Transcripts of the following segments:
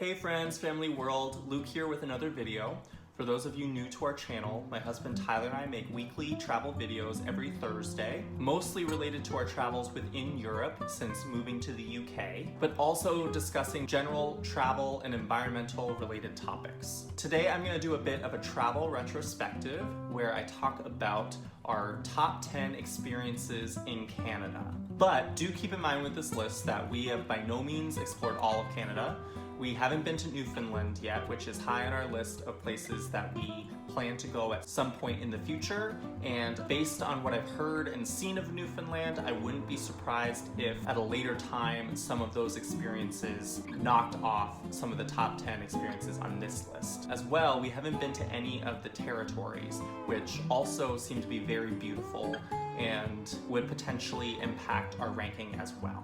Hey friends, family world, Luke here with another video. For those of you new to our channel, my husband Tyler and I make weekly travel videos every Thursday, mostly related to our travels within Europe since moving to the UK, but also discussing general travel and environmental related topics. Today I'm going to do a bit of a travel retrospective where I talk about our top 10 experiences in Canada. But do keep in mind with this list that we have by no means explored all of Canada. We haven't been to Newfoundland yet, which is high on our list of places that we plan to go at some point in the future. And based on what I've heard and seen of Newfoundland, I wouldn't be surprised if at a later time some of those experiences knocked off some of the top 10 experiences on this list. As well, we haven't been to any of the territories, which also seem to be very beautiful and would potentially impact our ranking as well.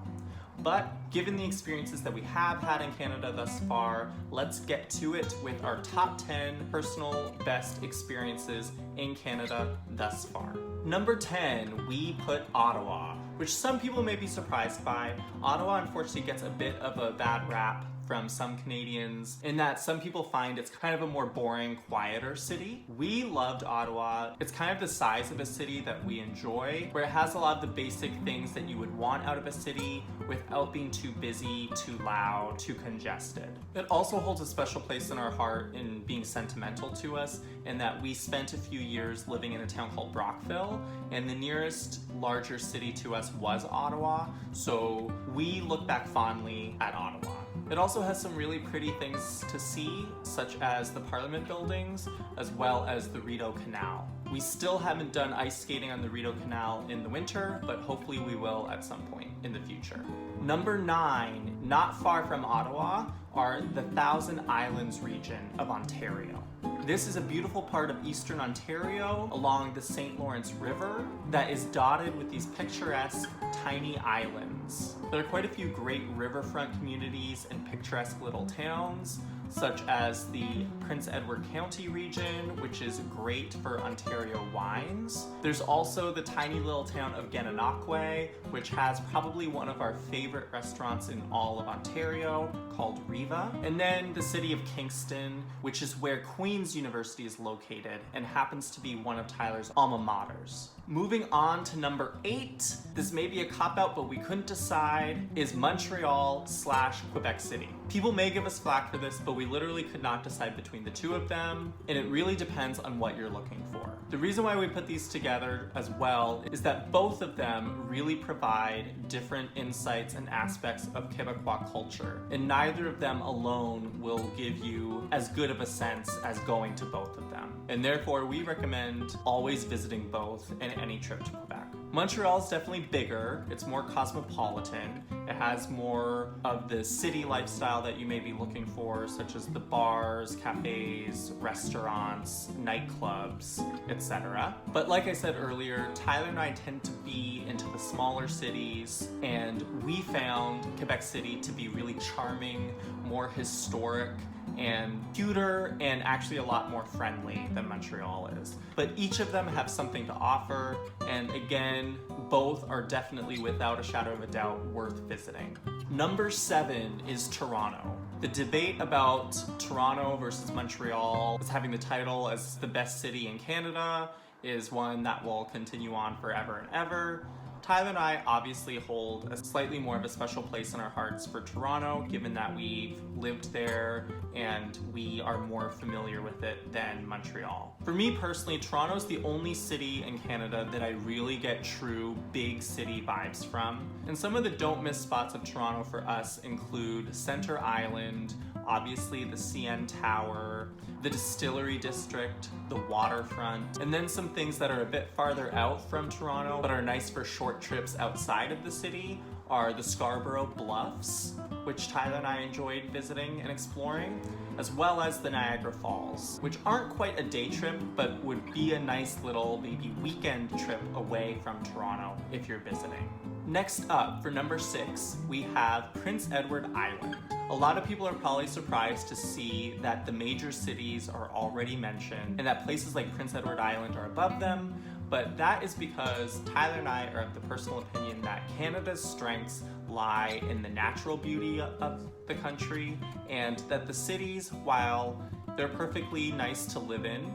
But given the experiences that we have had in Canada thus far, let's get to it with our top 10 personal best experiences in Canada thus far. Number 10, we put Ottawa, which some people may be surprised by. Ottawa unfortunately gets a bit of a bad rap from some Canadians in that some people find it's kind of a more boring, quieter city. We loved Ottawa. It's kind of the size of a city that we enjoy, where it has a lot of the basic things that you would want out of a city without being too busy, too loud, too congested. It also holds a special place in our heart in being sentimental to us, in that we spent a few years living in a town called Brockville, and the nearest larger city to us was Ottawa, so we look back fondly at Ottawa. It also has some really pretty things to see, such as the Parliament buildings, as well as the Rideau Canal. We still haven't done ice skating on the Rideau Canal in the winter, but hopefully we will at some point in the future. Number 9, not far from Ottawa, are the Thousand Islands region of Ontario. This is a beautiful part of eastern Ontario along the St. Lawrence River that is dotted with these picturesque tiny islands. There are quite a few great riverfront communities and picturesque little towns, such as the Prince Edward County region, which is great for Ontario wines. There's also the tiny little town of Gananoque, which has probably one of our favorite restaurants in all of Ontario, called Riva. And then the city of Kingston, which is where Queen's University is located and happens to be one of Tyler's alma maters. Moving on to number 8, this may be a cop-out, but we couldn't decide, is Montreal/Quebec City. People may give us flack for this, but we literally could not decide between the two of them, and it really depends on what you're looking for. The reason why we put these together as well is that both of them really provide different insights and aspects of Quebecois culture, and neither of them alone will give you as good of a sense as going to both of them. And therefore, we recommend always visiting both in any trip to Quebec. Montreal is definitely bigger, it's more cosmopolitan, it has more of the city lifestyle that you may be looking for, such as the bars, cafes, restaurants, nightclubs, etc. But like I said earlier, Tyler and I tend to be into the smaller cities, and we found Quebec City to be really charming, more historic, and cuter, and actually a lot more friendly than Montreal is. But each of them have something to offer, and again, both are definitely without a shadow of a doubt worth visiting. Number 7 is Toronto. The debate about Toronto versus Montreal as having the title as the best city in Canada is one that will continue on forever and ever. Tyler and I obviously hold a slightly more of a special place in our hearts for Toronto, given that we've lived there and we are more familiar with it than Montreal. For me personally, Toronto is the only city in Canada that I really get true big city vibes from. And some of the don't miss spots of Toronto for us include Centre Island, obviously the CN Tower, the Distillery District, the waterfront, and then some things that are a bit farther out from Toronto but are nice for short trips outside of the city are the Scarborough Bluffs, which Tyler and I enjoyed visiting and exploring, as well as the Niagara Falls, which aren't quite a day trip, but would be a nice little maybe weekend trip away from Toronto if you're visiting. Next up, for number 6, we have Prince Edward Island. A lot of people are probably surprised to see that the major cities are already mentioned and that places like Prince Edward Island are above them, but that is because Tyler and I are of the personal opinion that Canada's strengths lie in the natural beauty of the country, and that the cities, while they're perfectly nice to live in,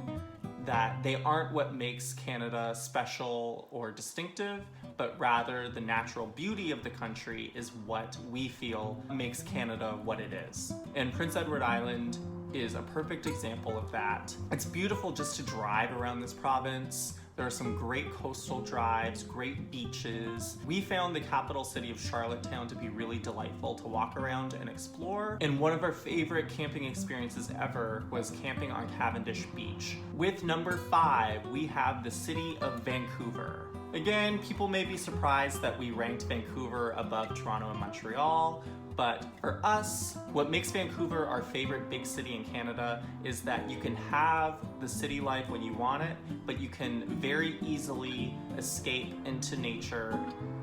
that they aren't what makes Canada special or distinctive, but rather the natural beauty of the country is what we feel makes Canada what it is. And Prince Edward Island is a perfect example of that. It's beautiful just to drive around this province. There are some great coastal drives, great beaches. We found the capital city of Charlottetown to be really delightful to walk around and explore. And one of our favorite camping experiences ever was camping on Cavendish Beach. With number 5, we have the city of Vancouver. Again, people may be surprised that we ranked Vancouver above Toronto and Montreal, but for us, what makes Vancouver our favorite big city in Canada is that you can have the city life when you want it, but you can very easily escape into nature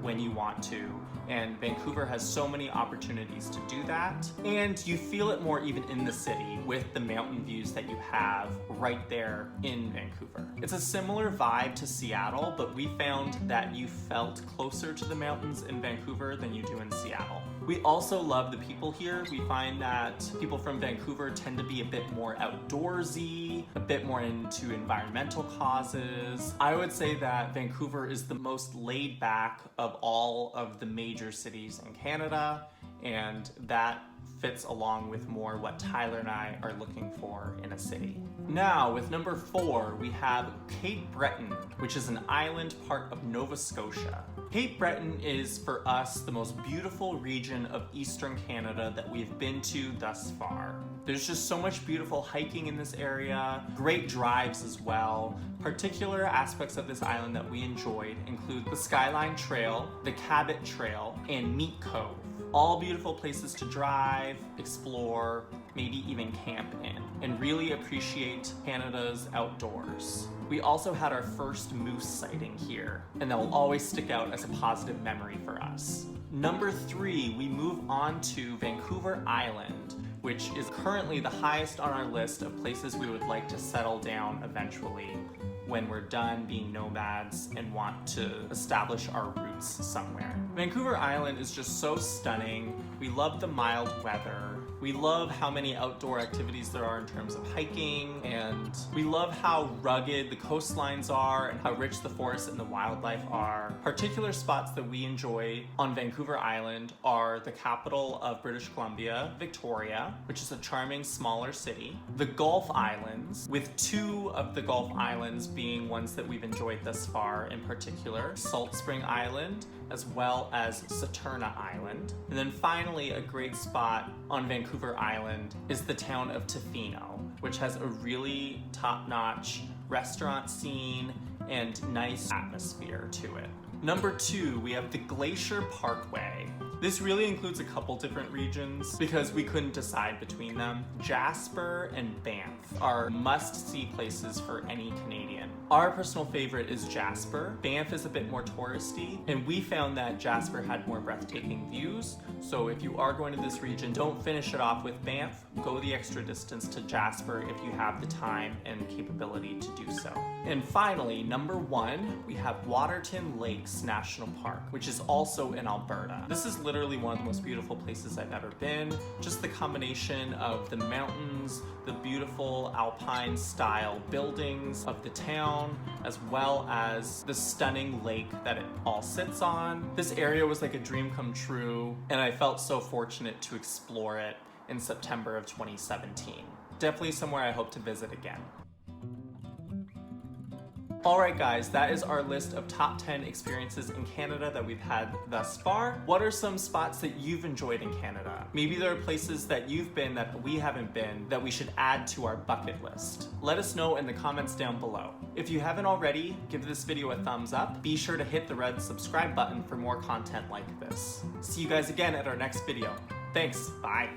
when you want to. And Vancouver has so many opportunities to do that. And you feel it more even in the city with the mountain views that you have right there in Vancouver. It's a similar vibe to Seattle, but we found that you felt closer to the mountains in Vancouver than you do in Seattle. We also love the people here. We find that people from Vancouver tend to be a bit more outdoorsy, a bit more into environmental causes. I would say that Vancouver is the most laid back of all of the major cities in Canada, and that fits along with more what Tyler and I are looking for in a city. Now, with number 4, we have Cape Breton, which is an island part of Nova Scotia. Cape Breton is, for us, the most beautiful region of Eastern Canada that we've been to thus far. There's just so much beautiful hiking in this area, great drives as well. Particular aspects of this island that we enjoyed include the Skyline Trail, the Cabot Trail, and Meat Cove. All beautiful places to drive, explore, maybe even camp in, and really appreciate Canada's outdoors. We also had our first moose sighting here, and that will always stick out as a positive memory for us. Number 3, we move on to Vancouver Island, which is currently the highest on our list of places we would like to settle down eventually when we're done being nomads and want to establish our roots somewhere. Vancouver Island is just so stunning. We love the mild weather. We love how many outdoor activities there are in terms of hiking, and we love how rugged the coastlines are and how rich the forests and the wildlife are. Particular spots that we enjoy on Vancouver Island are the capital of British Columbia, Victoria, which is a charming smaller city, the Gulf Islands, with 2 of the Gulf Islands being ones that we've enjoyed thus far, in particular Salt Spring Island, as well as Saturna Island. And then finally, a great spot on Vancouver Island is the town of Tofino, which has a really top-notch restaurant scene and nice atmosphere to it. Number 2, we have the Glacier Parkway. This really includes a couple different regions because we couldn't decide between them. Jasper and Banff are must-see places for any Canadian. Our personal favorite is Jasper. Banff is a bit more touristy, and we found that Jasper had more breathtaking views. So if you are going to this region, don't finish it off with Banff. Go the extra distance to Jasper if you have the time and capability to do so. And finally, number 1, we have Waterton Lakes National Park, which is also in Alberta. This is literally one of the most beautiful places I've ever been. Just the combination of the mountains, the beautiful alpine style buildings of the town, as well as the stunning lake that it all sits on. This area was like a dream come true, and I felt so fortunate to explore it in September of 2017. Definitely somewhere I hope to visit again. Alright guys, that is our list of top 10 experiences in Canada that we've had thus far. What are some spots that you've enjoyed in Canada? Maybe there are places that you've been that we haven't been that we should add to our bucket list. Let us know in the comments down below. If you haven't already, give this video a thumbs up. Be sure to hit the red subscribe button for more content like this. See you guys again at our next video. Thanks, bye.